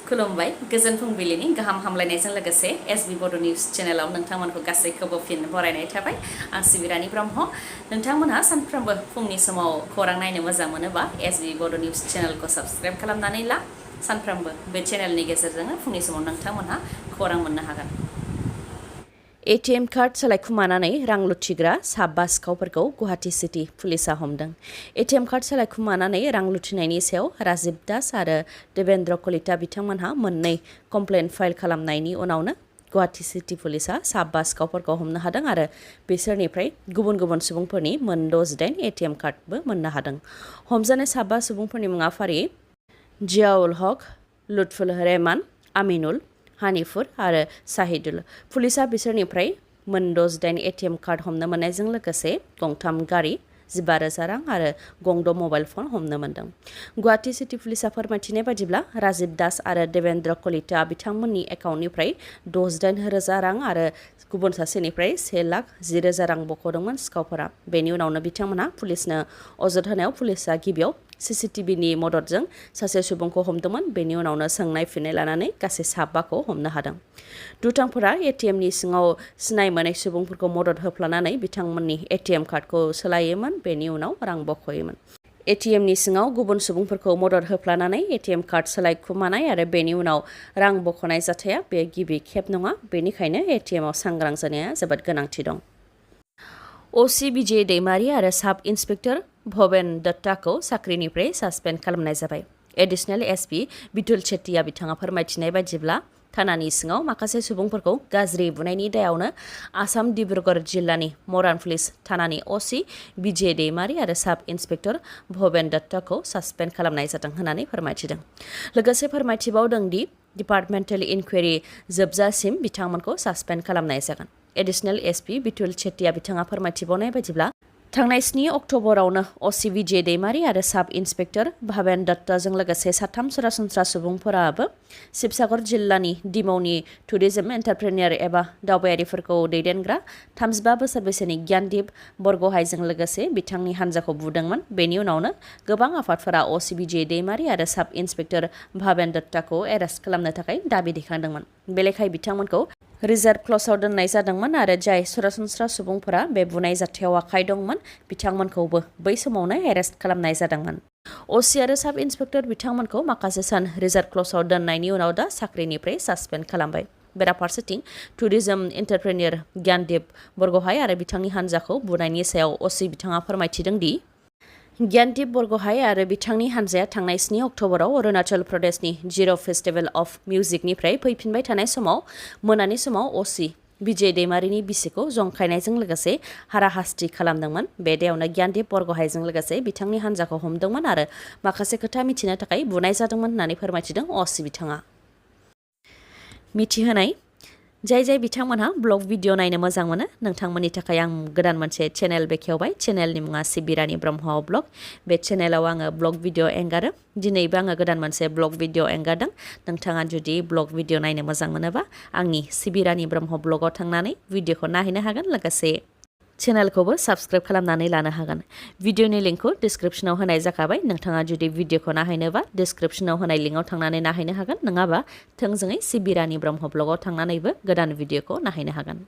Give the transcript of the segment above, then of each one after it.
खुलुमबाय गोजोन फुंबिलिनि गाहाम हामलायनायजों लोगोसे एसबी बड' निउज चेनेलाव नोंथांमोनखौ गासैखौबो फिन बरायनाय थाबाय आं सिबिरानि ब्रह्म नोंथांमोनहा सानफ्रोमबो फुंनि समाव खौरां नायनो मोजां मोनोबा एसबी बड' निउज चेनेलखौ साबस्क्राइब खालामनानै ला सानफ्रोमबो बे चेनेलनि गेजेरजोंनो फुंनि समाव नोंथांमोनहा खौरां मोननो हागोन एटीएम कार्ड सोलायखुमानानै रां लुथिग्रा साबा सिखावफोरखौ गुवाहाटी सिटी पुलिसा हमदों। एटीएम कार्ड सोलायखुमानानै रां लुथिनायनि सायाव राजीब दास आरो देवेन्द्र कलिता बिथांमोनहा मोननै कमप्लेन फाइल खालामनायनि उनावनो गुवाहाटी सिटी पुलिसा साबा सिखावफोरखौ हमनो हादों आरो बिसोरनिफ्राय गुबुन गुबुन सुबुंफोरनि मोन 68 एटीएम कार्डबो मोननो हादों। हमजानाय साबा सुबुंफोरनि मुङा फारियै जियाउल हक, लुत्फुल रहमान, आमिनुल, हानिफुर आरो साहिदुल। पुलिसा बिसोरनिफ्राय मोन 68 एटीएम कार्ड हमनो मोननायजों लोगोसे गंथाम गारि 15,000 रां आरो गंद' मबाइल फन हमनो मोनदों। गुवाहाटी सिटी पुलिसा फोरमायथिनाय बायदिब्ला राजीब दास आरो देवेन्द्र कलिता बिथांमोननि एकाउन्टनिफ्राय 68,000 रां आरो गुबुन सासेनिफ्राय 1,10,000 रां बख'दोंमोन सिखावफोरा। बेनि उनावनो बिथांमोनहा पुलिसनो अजद होनायाव पुलिसा गिबियाव सीसीटीवीनि मददजों सासे सुबुंखौ हमदोंमोन। बेनि उनावनो सोंनाय फिननाय लानानै गासै साबाखौ हमनो हादों। दुथांफोरा एटीएमनि सिङाव सिनाय मोनै सुबुंफोरखौ मदद होफ्लानानै बिथांमोननि एटीएम कार्डखौ सोलायोमोन बेनि उनाव रां बख'योमोन। एटीएमनि सिङाव गुबुन सुबुंफोरखौ मदद होफ्लानानै एटीएम कार्ड सोलायखुमानाय आरो बेनि उनाव रां बख'नाय जाथाया बे गिबि खेब नङा, बेनिखायनो एटीएमआव सांग्रां जानाया जोबोद गोनांथि दं। ओसी विजय दैमारी आरो साब इन्सपेक्टर भवेन दत्ताखौ साख्रिनिफ्राय सासपेन्ड खालामनाय जाबाय। एडिशनेल एसपी बिटुल शेट्टिया बिथाङा फोरमायथिनाय बायदिब्ला थानानि सिङाव माखासे सुबुंफोरखौ गाज्रि बुनायनि दायावनो आसाम डिब्रुगढ़ जिल्लानि मरान पुलिस थानानि ओसी विजय दैमारी आरो साब इन्सपेक्टर भवेन दत्ताखौ सासपेन्ड खालामनाय जादों होननानै फोरमायथिदों। लोगोसे फोरमायथिबावदों दि डिपार्टमेन्टेल इनकुवेरि जोबजासिम बिथांमोनखौ सासपेन्ड खालामनाय जागोन। एडिशनेल एसपी बिटुल शेट्टिया बिथाङा फोरमायथिबावनाय बायदिब्ला थांनाय 7 अक्ट'बरावनो ओसी विजय दैमारी आरो साब इन्सपेक्टर भवेन दत्ताजों लोगोसे साथाम सरासनस्रा सुबुंफोराबो शिबसागर जिल्लानि डिमौनि टुरिज्म एन्टारप्रेनियर एबा दावबायारिफोरखौ दैदेनग्रा 35 बोसोर बैसोनि ज्ञानदीप बरग'हाइजों लोगोसे बिथांनि हान्जाखौ बुदोंमोन। बेनि उनावनो गोबां आफादफोरा ओसी विजय दैमारी आरो साब इन्सपेक्टर भवेन दत्ताखौ एरेस्ट खालामनो थाखाय दाबि दैखांदोंमोन। बे लेखायै बिथांमोनखौ रिजार्भ क्लजआव दोननाय जादोंमोन आरो जाय सरासनस्रा सुबुंफोरा बे बुनाय जाथायाव आखाइ दंमोन बिथांमोनखौबो बै समावनो एरेस्ट खालामनाय जादोंमोन। ओसी आरो साब इन्सपेक्टर बिथांमोनखौ माखासे सान रिजार्भ क्लजआव दोननायनि उनाव दा साख्रिनिफ्राय सासपेन्ड खालामबाय। बेराफारसेथिं टुरिज्म एन्टारप्रेनियर ज्ञानदीप बरग'हाइ आरो बिथांनि हान्जाखौ बुनायनि सायाव ओसी बिथाङा फोरमायथिदों दि ज्ञानदीप बरग'हाइ आरो बिथांनि हान्जाया थांनाय 7 अक्ट'बराव अरुणाचल प्रदेशनि जिर' फेस्टिभेल अफ मिउजिकनिफ्राय फैफिनबाय थानाय समाव मोनानि समाव ओसी विजय दैमारीनि बिसिखौ जंखायनायजों लोगोसे हाराहास्ति खालामदोंमोन। बे दायावनो ज्ञानदीप बरग'हाइजों लोगोसे बिथांनि हान्जाखौ हमदोंमोन आरो माखासे खोथा मिथिनो थाखाय बुनाय जादोंमोन होननानै फोरमायथिदों ओसी बिथाङा। मिथिहोनाय जाय बिथांमोनहा ब्लग भिडिअ नायनो मोजां मोनो नोंथांमोननि थाखाय आं गोदान मोनसे चेनेल बेखेवबाय। चेनेलनि मुङा सिबिरानि ब्रह्म ब्लग। बे चेनेलाव आङो ब्लग भिडिअ एंगारो। दिनैबो आङो गोदान मोनसे ब्लग भिडिअ एंगारदों। नोंथाङा जुदि ब्लग भिडिअ नायनो मोजां मोनोबा आंनि सिबिरानि ब्रह्म ब्लगाव थांनानै भिडिअखौ नायहैनो हागोन, लोगोसे चेनेलखौबो साबस्क्राइब खालामनानै लानो हागोन। भिडिअनि लिंकखौ डिसक्रिप्शनाव होनाय जाखाबाय। नोंथाङा जुदि भिडिअखौ नायहैनोबा डिसक्रिप्शनाव होनाय लिंकआव थांनानै नायहैनो हागोन, नङाबा थोंजोङै सिबिरानि ब्रह्म ब्लगाव थांनानैबो गोदान भिडिअखौ नायहैनो हागोन।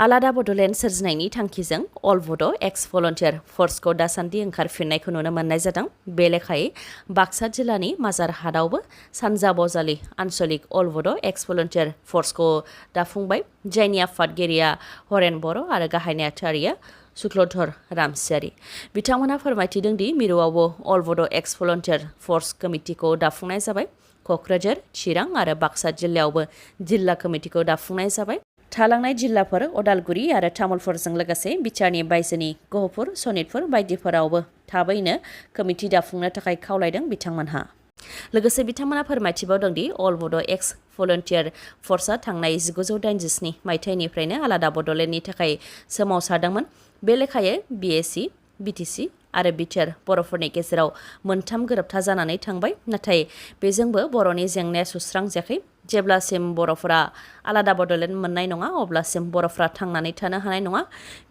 आलादा बड'लेण्ड सोरजिनायनि थांखिजों अल बड' एक्स भलन्टियार फर्सखौ दासान्दि ओंखारफिननायखौ नुनो मोननाय जादों। बे लेखायै बाक्सा जिल्लानि माजारहाटआवबो सानजा बजालि आन्सलिक अल बड' एक्स भलन्टियार फर्सखौ दाफुंबाय, जायनि आफादगिरिया हरेन बर' आरो गाहाय नेहाथारिया शुक्लधर रामसियारि। बिथांमोनहा फोरमायथिदों दि मिरुआवबो अल बड' एक्स भलन्टियार फर्स कमिटिखौ दाफुंनाय जाबाय। क'क्राझार, चिरां आरो बाक्सा जिल्लायावबो जिल्ला कमिटिखौ दाफुंनाय जाबाय। थालांनाय जिल्लाफोर अदालगुरि आरो तामुलपुरजों लोगोसे बिटिआरनि बायजोनि गहपुर, सनितपुर बायदिफोरावबो थाबैनो कमिटि दाफुंनो थाखाय खावलायदों बिथांमोनहा। लोगोसे बिथांमोनहा फोरमायथिबावदों दि अल बड' एक्स भलन्टियार फर्सआ थांनाय 1987 मायथाइनिफ्रायनो आलादा बड'लेण्डनि थाखाय सोमावसारदोंमोन। बे लेखायै बिएसि, बिटिसि, आरो बिटिआर बर'फोरनि गेजेराव मोनथाम गोरोबथा जानानै थांबाय नाथाय बेजोंबो बर'नि जेंनाया सुस्रांजायाखै जेब्लासिम बर'फोरा आलादा बड'लेण्ड मोननाय नङा अब्लासिम बर'फोरा थांनानै थानो हानाय नङा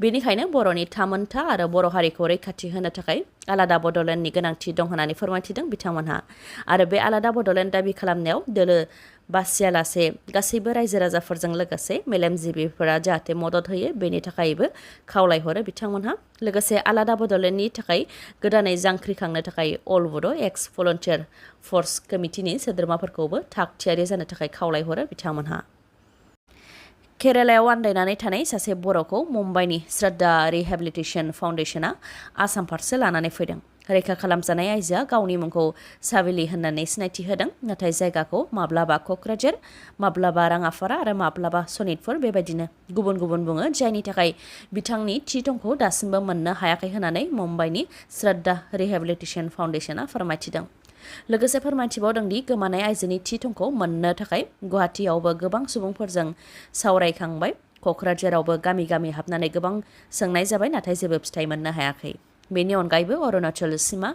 बेनिखायनो बर'नि थामोनथा आरो बर' हारिखौ रैखाथि होनो थाखाय आलादा बड'लेण्डनि गोनांथि दं होननानै फोरमायथिदों बिथांमोनहा आरो बे आलादा बड'लेण्ड दाबि खालामनायाव दोलो बासियालासे गासैबो रायजो राजाफोरजों लोगोसे मेलेमजिबिफोरा जाहाथे मदद होयो बेनि थाखायबो खावलायहरो बिथांमोनहा लोगोसे आलादा बड'लेण्डनि थाखाय गोदानै जांख्रिखांनो थाखाय अल बड' एक्स भलन्टियार फर्स कमिटिनि सोद्रोमाफोरखौबो थाग थियारि जानो थाखाय खावलायहरो बिथांमोनहा केरालायाव आन्दायनानै थानाय सासे बर'खौ मुम्बाइनि श्रद्धा रिहेबिलिटेसन फाउन्डेसना आसाम फारसे लानानै फैदों रैखा खालामजानाय आइजोआ गावनि मुंखौ साबिलि होननानै सिनायथि होदों नाथाय जायगाखौ माब्लाबा क'क्राझार माब्लाबा राङापारा आरो माब्लाबा सनितपुर बेबायदिनो गुबुन गुबुन बुङो जायनि थाखाय बिथांनि थि थंखौ दासिमबो मोननो हायाखै होननानै मुम्बाइनि श्रद्धा रिहेबिलिटेसन फाउन्डेसना फोरमायथिदों लोगोसे फोरमायथिबावदों दि गोमानाय आइजोनि थि थंखौ मोननो थाखाय गुवाहाटीयावबो गोबां सुबुंफोरजों सावरायखांबाय क'क्राझारावबो गामि गामि हाबनानै गोबां सोंनाय जाबाय नाथाय जेबो फिथाइ मोननो हायाखै बेनि अनगायैबो अरुणाचल सीमा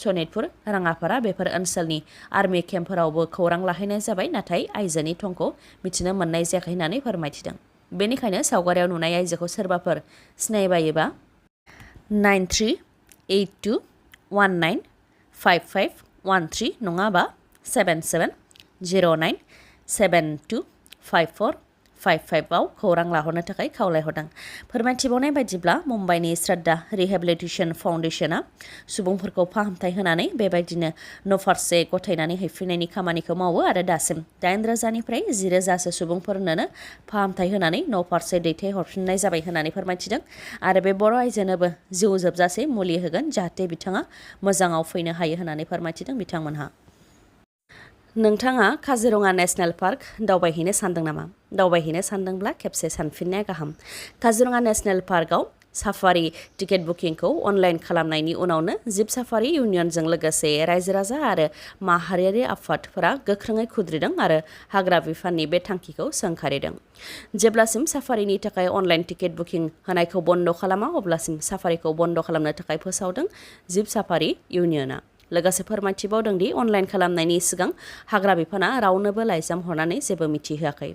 सनितपुर राङापारा बेफोर ओनसोलनि आर्मि केम्पफोरावबो खौरां लाहैनाय जाबाय नाथाय आइजोनि थंखौ मिथिनो मोननाय जायाखै होननानै फोरमायथिदों बेनिखायनो सावगारियाव नुनाय आइजोखौ सोरबाफोर सिनायबायोबा 9382195513 नङाबा 7709725455 आव खौरां लाहरनो थाखाय खावलायहरदों फोरमायथिबावनाय बायदिब्ला मुम्बाइनि श्रद्धा रिहेबिलिटेसन फाउन्डेसना सुबुंफोरखौ फाहामथाय होनानै बेबायदिनो न'फारसे गथायनानै हैफिननायनि खामानिखौ मावो आरो दासिम 8,000निफ्राय 10,000सो सुबुंफोरनो फाहामथाय होनानै न'फारसे दैथायहरफिननाय जाबाय होननानै फोरमायथिदों आरो बे बर' आइजोनोबो जिउ जोबजासे मुलि होगोन जाहाथे बिथाङा मोजाङाव फैनो हायो होननानै फोरमायथिदों बिथांमोनहा नोंथाङा काजिरङा नेशनेल पार्क दावबायहैनो सानदों नामा दावबायहैनो सानदोंब्ला खेबसे सानफिननाया गाहाम काजिरङा नेशनेल पार्कआव साफारि टिकेट बुकिंखौ अनलाइन खालामनायनि उनावनो जिब साफारि इउनियनजों लोगोसे रायजो राजा आरो माहारियारि आफादफोरा गोख्रोङै खुद्रिदों आरो हाग्रा बिफाननि बे थांखिखौ सोंखारिदों जेब्लासिम साफारिनि थाखाय अनलाइन टिकेट बुकिं होनायखौ बन्द खालामा अब्लासिम साफारिखौ बन्द खालामनो थाखाय फोसावदों जिब साफारि इउनियना लोगोसे फोरमायथिबावदों दि अनलाइन खालामनायनि सिगां हाग्रा बिफाना रावनोबो लाइजाम हरनानै जेबो मिथिहोआखै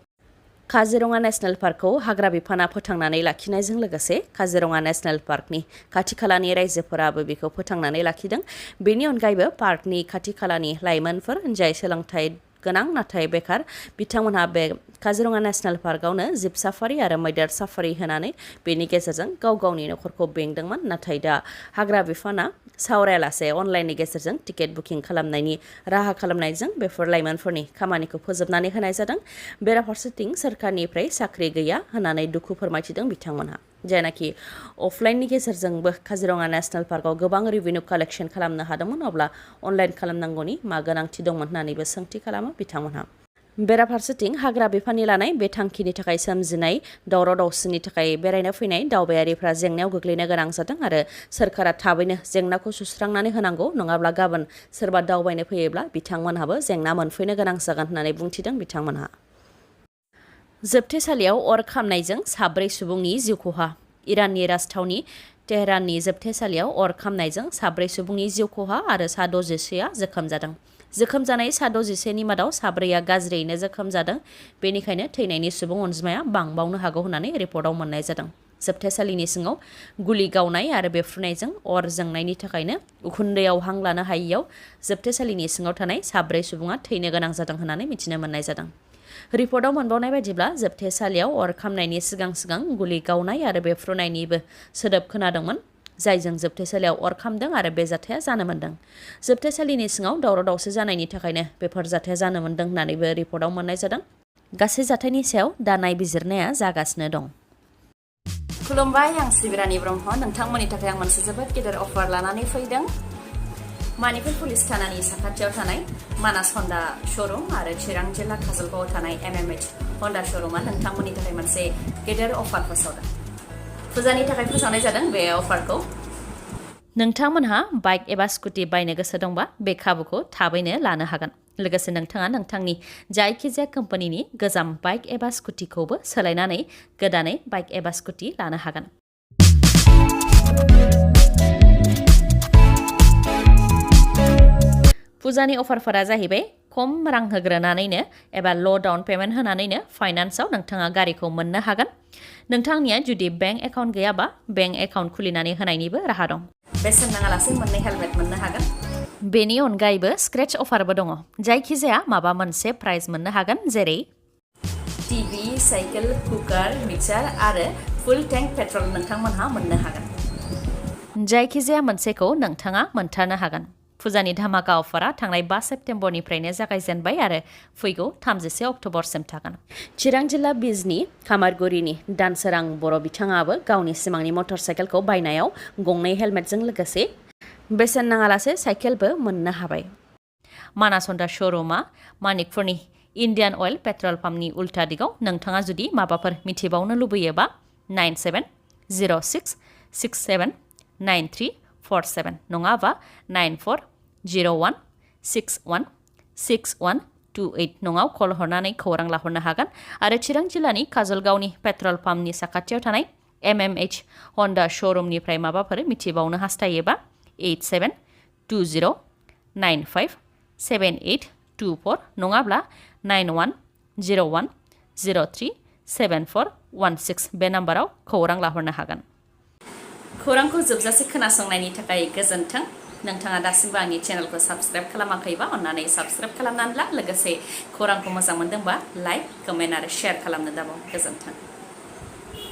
काजिरङा नेशनेल पार्कखौ हाग्रा बिफाना फोथांनानै लाखिनायजों लोगोसे काजिरङा नेशनेल पार्कनि खाथि खालानि रायजोफोराबो बेखौ फोथांनानै लाखिदों बेनि अनगायैबो पार्कनि खाथि खालानि लाइमोनफोर जाय सोलोंथाइ गोनां नाथाय बेकार बिथांमोनहा बे काजिरङा नेशनेल पार्कआवनो जिब साफारि आरो मैदेर साफारि होनानै बेनि गेजेरजों गाव गावनि न'खरखौ बेंदोंमोन नाथाय दा हाग्रा बिफाना सावरायालासे अनलाइननि गेजेरजों टिकेट बुकिं खालामनायनि राहा खालामनायजों बेफोर लाइमोनफोरनि खामानिखौ फोजोबनानै होनाय जादों बेराफारसेथिं सोरखारनिफ्राय साख्रि गैया होननानै दुखु फोरमायथिदों बिथांमोनहा जायनाखि अफलाइननि गेजेरजोंबो काजिरङा नेशनेल पार्कआव गोबां रेभिनिउ कालेक्सन खालामनो हादोंमोन अब्ला अनलाइन खालामनांगौनि मा गोनांथि दंमोन होननानैबो सोंथि खालामो बिथांमोनहा बेराफारसेथिं हाग्रा बिफाननि लानाय बे थांखिनि थाखाय सोमजिनाय दावराव दावसिनि थाखाय बेरायनो फैनाय दावबायारिफ्रा जेंनायाव गोग्लैनो गोनां जादों आरो सोरखारा थाबैनो जेंनाखौ सुस्रांनानै होनांगौ नङाब्ला गाबोन सोरबा दावबायनो फैयोब्ला बिथांमोनहाबो जेंना मोनफैनो गोनां जागोन होननानै बुंथिदों बिथांमोनहा जोबथेसालियाव अर खामनायजों 4 सुबुंनि जिउ खहा इराननि राजथावनि तेहराननि जोबथेसालियाव अर खामनायजों 4 सुबुंनि जिउ खहा आरो 61 जोखोम जादों जोखोम जानाय 61नि मादाव 4 गाज्रियैनो जोखोम जादों बेनिखायनो थैनायनि सुबुं अनजिमाया बांबावनो हागौ होननानै रिपर्टआव मोननाय जादों जोबथेसालिनि सिङाव गुलि गावनाय आरो बेफ्रुनायजों अर जोंनायनि थाखायनो उखुन्दैयाव हां लानो हायियाव जोबथेसालिनि सिङाव थानाय 4 सुबुङा थैनो गोनां जादों होननानै मिथिनो मोननाय जादों रिपर्टआव मोनबावनाय बायदिब्ला जोबथेसालियाव अर खामनायनि सिगां सिगां गुलि गावनाय आरो बेफ्रुनायनिबो सोदोब खोनादोंमोन जायजों जोबथेसालियाव अर खामदों आरो बे जाथाया जानो मोन्दों जोबथेसालिनि सिङाव दावराव दावसि जानायनि थाखायनो बेफोर जाथाया जानो मोन्दों होननानैबो रिपर्टआव मोननाय जादों गासै जाथायनि सायाव दा नायबिजिरनाया जागासिनो दं खुलुमबाय आं सिबिरानि ब्रह्म नोंथांमोननि थाखाय आं मोनसे जोबोद गेदेर अफार लानानै फैदों मानिपुर पुलिस थानानि साखाथियाव थानाय मानास हन्डा श'रुम आरो चिरां जिल्ला काजलगावआव थानाय MMH हन्डा श'रुमा नोंथांमोननि थाखाय मोनसे गेदेर अफार फोसावदों फुजानि थाखाय फोसावनाय जादों बे अफारखौ नोंथांमोनहा बाइक एबा स्कुटि बायनो गोसो दंबा बे खाबुखौ थाबैनो लानो हागोन लोगोसे नोंथाङा नोंथांनि जायखिजाया कम्पानिनि गोजाम बाइक एबा स्कुटिखौबो सोलायनानै गोदानै बाइक एबा स्कुटि लानो हागोन फुजानि अफारफोरा जाहैबाय खम रां होग्रोनानैनो एबा ल' डाउन पेमेन्ट होनानैनो फाइनान्सआव नोंथाङा गारिखौ मोननो हागोन नोंथांनिया जुदि बेंक एकाउन्ट गैयाबा बेंक एकाउन्ट खुलिनानै होनायनिबो राहा दं बेसेन नाङालासे मोननै हेलमेट मोननो हागोन बेनि अनगायैबो स्क्रेच अफारबो दङ जायखिजाया माबा मोनसे प्राइज मोननो हागोन जेरै टिभि साइकेल कुकार मिक्सार आरो फुल टेंक पेट्रल नोंथांमोनहा मोननो हागोन जायखिजाया मोनसेखौ नोंथाङा मोनथारनो हागोन फुजानि धामाका अफारा थांनाय 5 सेप्तेम्बरनिफ्रायनो जागायजेनबाय आरो फैगौ 31 अक्ट'बरसिम थागोन चिरां जिल्ला बिजनि खामारगुरिनि दानसोरां बर' बिथाङाबो गावनि सिमांनि मटर साइकेलखौ बायनायाव गंनै हेलमेटजों लोगोसे बेसेन नाङालासे साइकेलबो मोननो हाबाय मानास हन्डा श'रुमा मानिकपुरनि इन्डियान अइल पेट्रल पाम्पनि उल्टा दिगाव नोंथाङा जुदि माबाफोर मिथिबावनो लुबैयोबा 9706679347 नङाबा 9401616128 नङाव कल हरनानै खौरां लाहरनो हागोन आरो चिरां जिल्लानि काजलगावनि पेट्रल पाम्पनि साखाथियाव थानाय MMH हन्डा श'रुमनिफ्राय माबाफोर मिथिबावनो हास्थायोबा 8720957824 नङाब्ला 9101037416 बे नाम्बाराव खौरां लाहरनो हागोन खौरांखौ जोबजासे खोनासंनायनि थाखाय गोजोन्थों नोंथाङा दासिमबो आंनि चेनेलखौ साबस्क्राइब खालामाखैबा अन्नानै साबस्क्राइब खालामनानै ला लोगोसे खौरांखौ मोजां मोनदोंबा लाइक कमेन्ट आरो शेयार खालामनो दाबाव गोजोन्थों